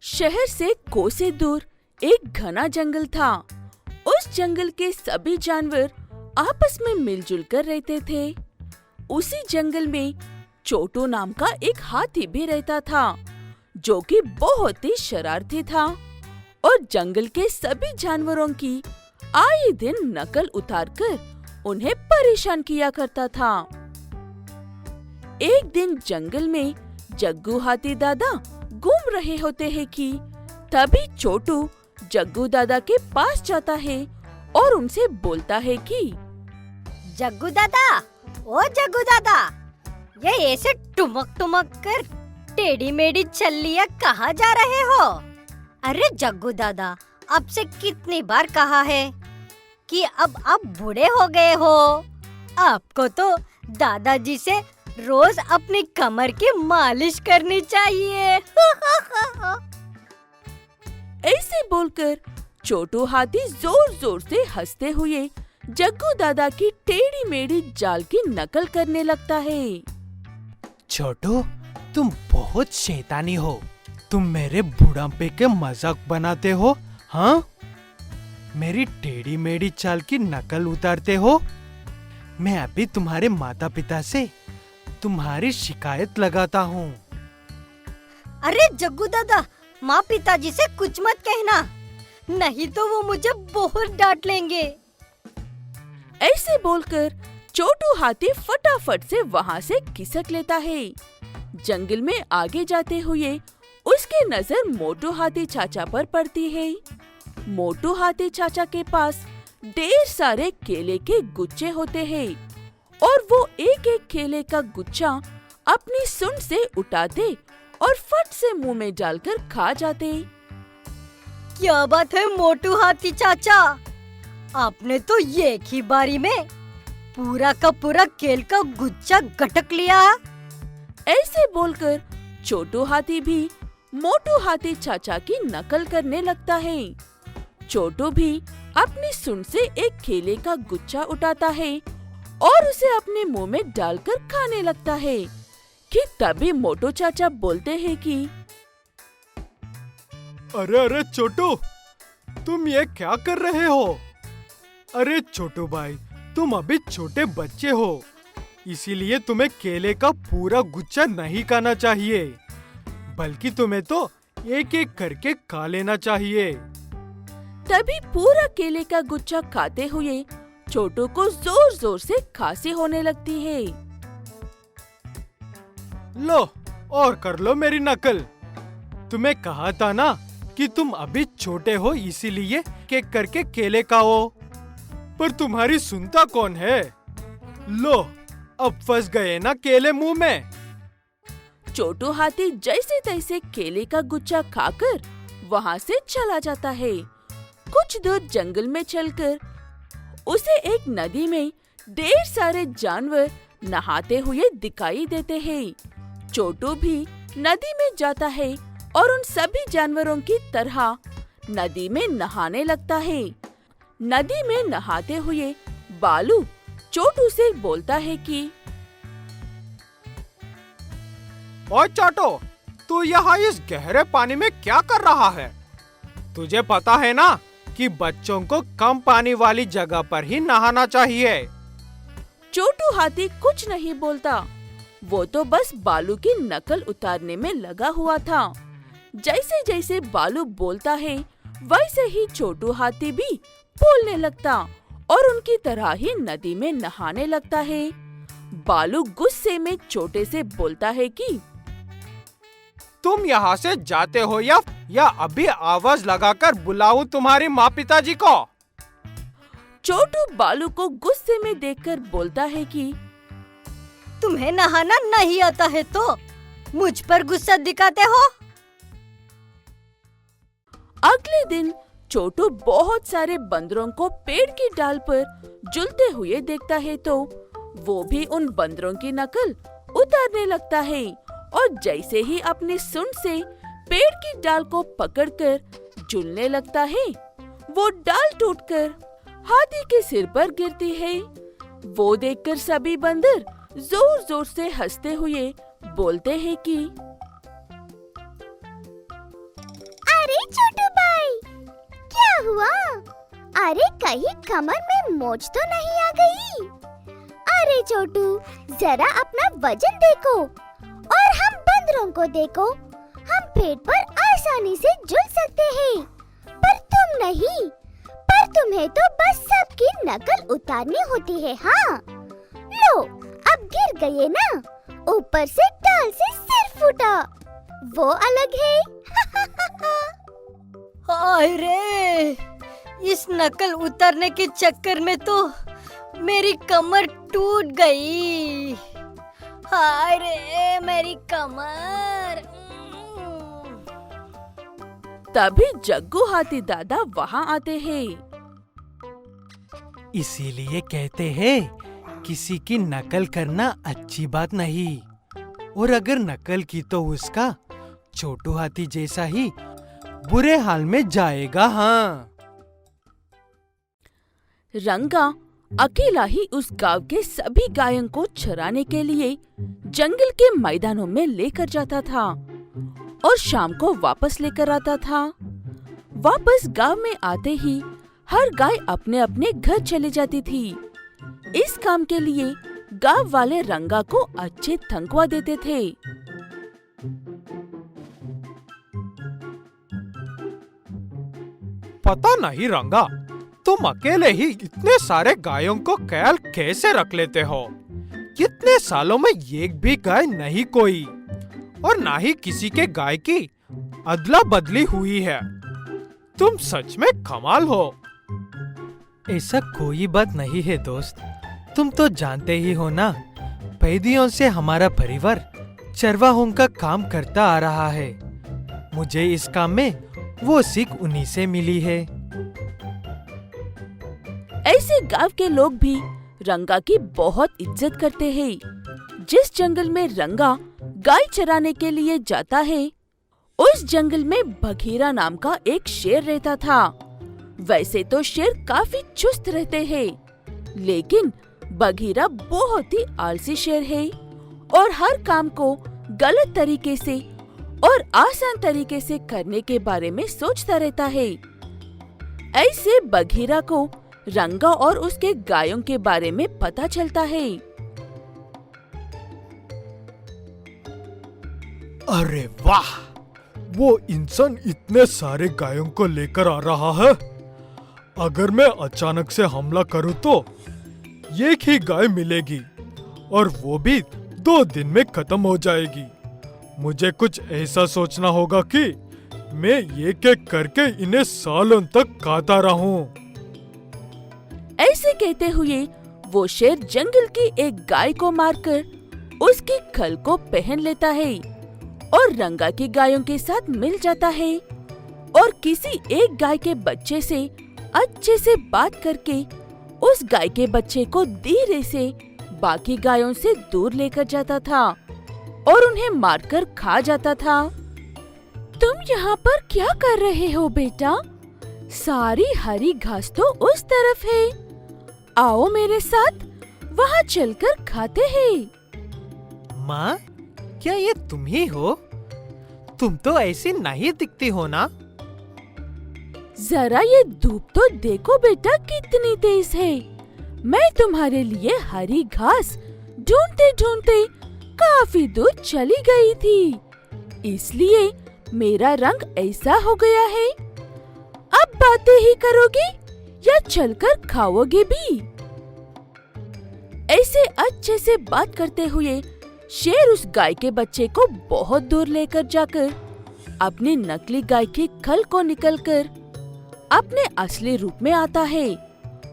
शहर से कोसे दूर एक घना जंगल था। उस जंगल के सभी जानवर आपस में मिलजुल कर रहते थे। उसी जंगल में छोटू नाम का एक हाथी भी रहता था, जो कि बहुत ही शरारती था और जंगल के सभी जानवरों की आए दिन नकल उतारकर उन्हें परेशान किया करता था। एक दिन जंगल में जग्गू हाथी दादा घूम रहे होते हैं कि तभी छोटू जग्गू दादा के पास जाता है और उनसे बोलता है कि जग्गू दादा, ओ जग्गू दादा, ये ऐसे टुमक टुमक कर टेढ़ी मेढ़ी छल्लियाँ कहाँ जा रहे हो? अरे जग्गू दादा, आपसे कितनी बार कहा है कि अब आप बूढ़े हो गए हो। आपको तो दादाजी से रोज अपनी कमर की मालिश करनी चाहिए। ऐसे बोलकर छोटू हाथी जोर जोर से हंसते हुए जग्गू दादा की टेढ़ी मेढ़ी चाल की नकल करने लगता है। छोटू, तुम बहुत शैतानी हो। तुम मेरे बुढ़ापे के मजाक बनाते हो, हाँ? मेरी टेढ़ी मेढ़ी चाल की नकल उतारते हो। मैं अभी तुम्हारे माता पिता से तुम्हारी शिकायत लगाता हूँ। अरे जग्गू दादा, माँ पिताजी से कुछ मत कहना, नहीं तो वो मुझे बहुत डांट लेंगे। ऐसे बोलकर छोटू हाथी फटाफट से वहाँ से खिसक लेता है। जंगल में आगे जाते हुए उसकी नजर मोटू हाथी चाचा पर पड़ती है। मोटू हाथी चाचा के पास ढेर सारे केले के गुच्छे होते हैं और वो एक एक केले का गुच्छा अपनी सूंड से उठाते और फट से मुंह में डालकर खा जाते। क्या बात है मोटू हाथी चाचा, आपने तो एक ही बारी में पूरा का पूरा केल का गुच्छा गटक लिया। ऐसे बोलकर छोटू हाथी भी मोटू हाथी चाचा की नकल करने लगता है। छोटू भी अपनी सूंड से एक केले का गुच्छा उठाता है और उसे अपने मुंह में डालकर खाने लगता है कि तभी मोटू चाचा बोलते हैं कि अरे अरे छोटू, तुम ये क्या कर रहे हो? अरे छोटू भाई, तुम अभी छोटे बच्चे हो, इसीलिए तुम्हें केले का पूरा गुच्छा नहीं खाना चाहिए, बल्कि तुम्हें तो एक एक करके खा लेना चाहिए। तभी पूरा केले का गुच्छा खाते हुए छोटू को जोर जोर से खांसी होने लगती है। लो, और कर लो मेरी नकल। तुम्हें कहा था ना कि तुम अभी छोटे हो, इसीलिए केक करके केले खाओ, पर तुम्हारी सुनता कौन है? लो, अब फंस गए ना केले मुंह में। छोटू हाथी जैसे तैसे केले का गुच्छा खाकर वहाँ से चला जाता है। कुछ दूर जंगल में चलकर उसे एक नदी में ढेर सारे जानवर नहाते हुए दिखाई देते हैं। छोटू भी नदी में जाता है और उन सभी जानवरों की तरह नदी में नहाने लगता है। नदी में नहाते हुए बालू छोटू से बोलता है कि ओए छोटू, तू यहाँ इस गहरे पानी में क्या कर रहा है? तुझे पता है ना कि बच्चों को कम पानी वाली जगह पर ही नहाना चाहिए। छोटू हाथी कुछ नहीं बोलता, वो तो बस बालू की नकल उतारने में लगा हुआ था। जैसे जैसे बालू बोलता है वैसे ही छोटू हाथी भी बोलने लगता और उनकी तरह ही नदी में नहाने लगता है। बालू गुस्से में छोटे से बोलता है कि तुम यहाँ से जाते हो या अभी आवाज लगाकर बुलाऊं तुम्हारी माँ पिताजी को? छोटू बालू को गुस्से में देखकर बोलता है कि तुम्हें नहाना नहीं आता है तो मुझ पर गुस्सा दिखाते हो। अगले दिन छोटू बहुत सारे बंदरों को पेड़ की डाल पर झूलते हुए देखता है तो वो भी उन बंदरों की नकल उतारने लगता है और जैसे ही अपनी सूंड से पेड़ की डाल को पकड़कर झूलने लगता है, वो डाल टूटकर हाथी के सिर पर गिरती है। वो देखकर सभी बंदर जोर जोर से हंसते हुए बोलते हैं कि अरे कहीं कमर में मोच तो नहीं आ गई? अरे छोटू, जरा अपना वजन देखो और हम बंदरों को देखो। हम पेड़ पर आसानी से झूल सकते हैं, पर तुम नहीं। पर तुम्हें तो बस सबकी नकल उतारनी होती है। हाँ, लो अब गिर गए ना, ऊपर से डाल से सिर फूटा, वो अलग है। हाय रे, इस नकल उतारने के चक्कर में तो मेरी कमर टूट गई। हाय रे मेरी कमर। तभी जग्गू हाथी दादा वहाँ आते हैं। इसीलिए कहते हैं किसी की नकल करना अच्छी बात नहीं, और अगर नकल की तो उसका छोटू हाथी जैसा ही बुरे हाल में जाएगा। हाँ, रंगा अकेला ही उस गांव के सभी गायों को चराने के लिए जंगल के मैदानों में लेकर जाता था और शाम को वापस लेकर आता था। वापस गांव में आते ही हर गाय अपने अपने घर चली जाती थी। इस काम के लिए गांव वाले रंगा को अच्छे तनख्वाह देते थे। पता नहीं रंगा, तुम अकेले ही इतने सारे गायों को ख्याल कैसे रख लेते हो? कितने सालों में एक भी गाय नहीं कोई, और ना ही किसी के गाय की अदला बदली हुई है। तुम सच में कमाल हो। ऐसा कोई बात नहीं है दोस्त, तुम तो जानते ही हो ना, सदियों से हमारा परिवार चरवाहों का काम करता आ रहा है। मुझे इस काम में वो सीख उन्हीं से मिली है। ऐसे गांव के लोग भी रंगा की बहुत इज्जत करते हैं। जिस जंगल में रंगा गाय चराने के लिए जाता है, उस जंगल में बघीरा नाम का एक शेर रहता था। वैसे तो शेर काफी चुस्त रहते हैं, लेकिन बघीरा बहुत ही आलसी शेर है और हर काम को गलत तरीके से और आसान तरीके से करने के बारे में सोचता रहता है। ऐसे बघीरा को रंगा और उसके गायों के बारे में पता चलता है। अरे वाह, वो इंसान इतने सारे गायों को लेकर आ रहा है। अगर मैं अचानक से हमला करूं तो एक ही गाय मिलेगी, और वो भी 2 दिन में खत्म हो जाएगी। मुझे कुछ ऐसा सोचना होगा कि मैं एक एक करके इन्हें सालों तक खाता रहूं। ऐसे कहते हुए वो शेर जंगल की एक गाय को मारकर उसकी खल को पहन लेता है और रंगा की गायों के साथ मिल जाता है और किसी एक गाय के बच्चे से अच्छे से बात करके उस गाय के बच्चे को धीरे से बाकी गायों से दूर लेकर जाता था और उन्हें मारकर खा जाता था। तुम यहाँ पर क्या कर रहे हो बेटा? सारी हरी घास तो उस तरफ है, आओ मेरे साथ, वहाँ चलकर खाते हैं। माँ, क्या ये तुम ही हो? तुम तो ऐसी नहीं दिखती हो ना। जरा ये धूप तो देखो बेटा कितनी तेज है। मैं तुम्हारे लिए हरी घास ढूंढते ढूंढते काफी दूर चली गई थी, इसलिए मेरा रंग ऐसा हो गया है। अब बातें ही करोगे या चलकर खाओगे भी? ऐसे अच्छे से बात करते हुए शेर उस गाय के बच्चे को बहुत दूर लेकर जाकर अपनी नकली गाय की खल को निकलकर अपने असली रूप में आता है।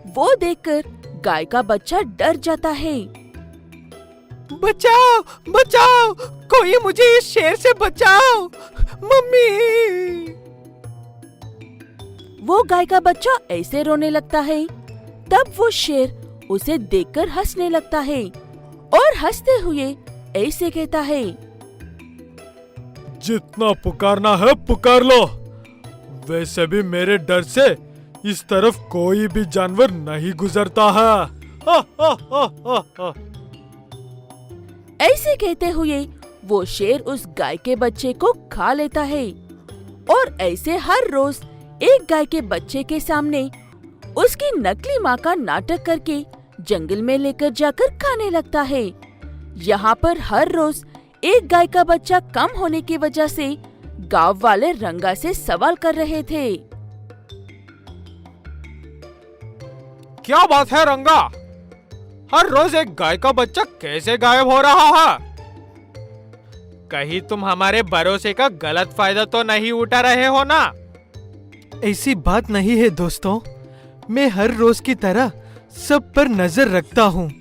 वो देखकर गाय का बच्चा डर जाता है। बचाओ, बचाओ, कोई मुझे इस शेर से बचाओ, मम्मी। वो गाय का बच्चा ऐसे रोने लगता है। तब वो शेर उसे देखकर हंसने लगता है और हंसते हुए ऐसे कहता है, जितना पुकारना है पुकार लो। वैसे भी मेरे डर से इस तरफ कोई भी जानवर नहीं गुजरता है। हा, हा, हा, हा, हा। ऐसे कहते हुए वो शेर उस गाय के बच्चे को खा लेता है और ऐसे हर रोज एक गाय के बच्चे के सामने उसकी नकली माँ का नाटक करके जंगल में लेकर जाकर खाने लगता है। यहाँ पर हर रोज एक गाय का बच्चा कम होने की वजह से गांव वाले रंगा से सवाल कर रहे थे। क्या बात है रंगा, हर रोज एक गाय का बच्चा कैसे गायब हो रहा है? कहीं तुम हमारे भरोसे का गलत फायदा तो नहीं उठा रहे हो ना? ऐसी बात नहीं है दोस्तों, मैं हर रोज की तरह सब पर नजर रखता हूँ।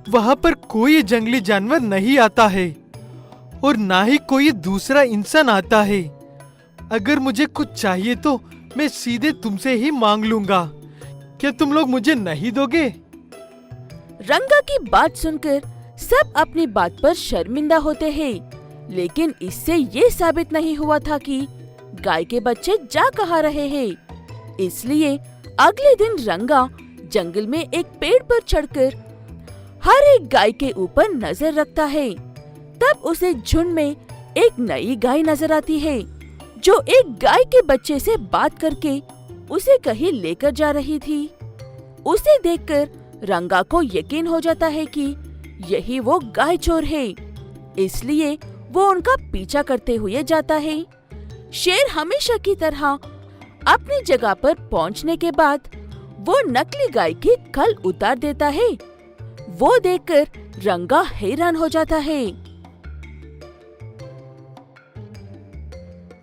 वहाँ पर कोई जंगली जानवर नहीं आता है और ना ही कोई दूसरा इंसान आता है। अगर मुझे कुछ चाहिए तो मैं सीधे तुमसे ही मांग लूंगा। क्या तुम लोग मुझे नहीं दोगे? रंगा की बात सुनकर सब अपनी बात पर शर्मिंदा होते हैं, लेकिन इससे ये साबित नहीं हुआ था कि गाय के बच्चे जा कहाँ रहे हैं। इसलिए अगले दिन रंगा जंगल में एक पेड़ पर चढ़कर हर एक गाय के ऊपर नजर रखता है। तब उसे झुंड में एक नई गाय नजर आती है जो एक गाय के बच्चे से बात करके उसे कहीं लेकर जा रही थी। उसे देखकर रंगा को यकीन हो जाता है कि यही वो गाय चोर है, इसलिए वो उनका पीछा करते हुए जाता है। शेर हमेशा की तरह अपनी जगह पर पहुंचने के बाद वो नकली गाय की खल उतार देता है। वो देखकर रंगा हैरान हो जाता है।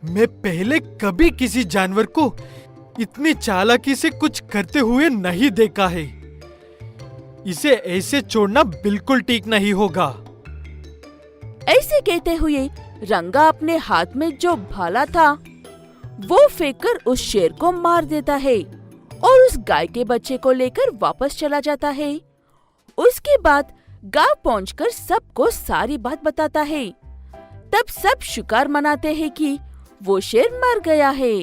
मैं पहले कभी किसी जानवर को इतनी चालाकी से कुछ करते हुए नहीं देखा है। इसे ऐसे छोड़ना बिल्कुल ठीक नहीं होगा। ऐसे कहते हुए रंगा अपने हाथ में जो भाला था वो फेंककर उस शेर को मार देता है और उस गाय के बच्चे को लेकर वापस चला जाता है। उसके बाद गांव पहुंचकर सबको सारी बात बताता है। तब सब शुक्र मनाते हैं कि वो शेर मर गया है।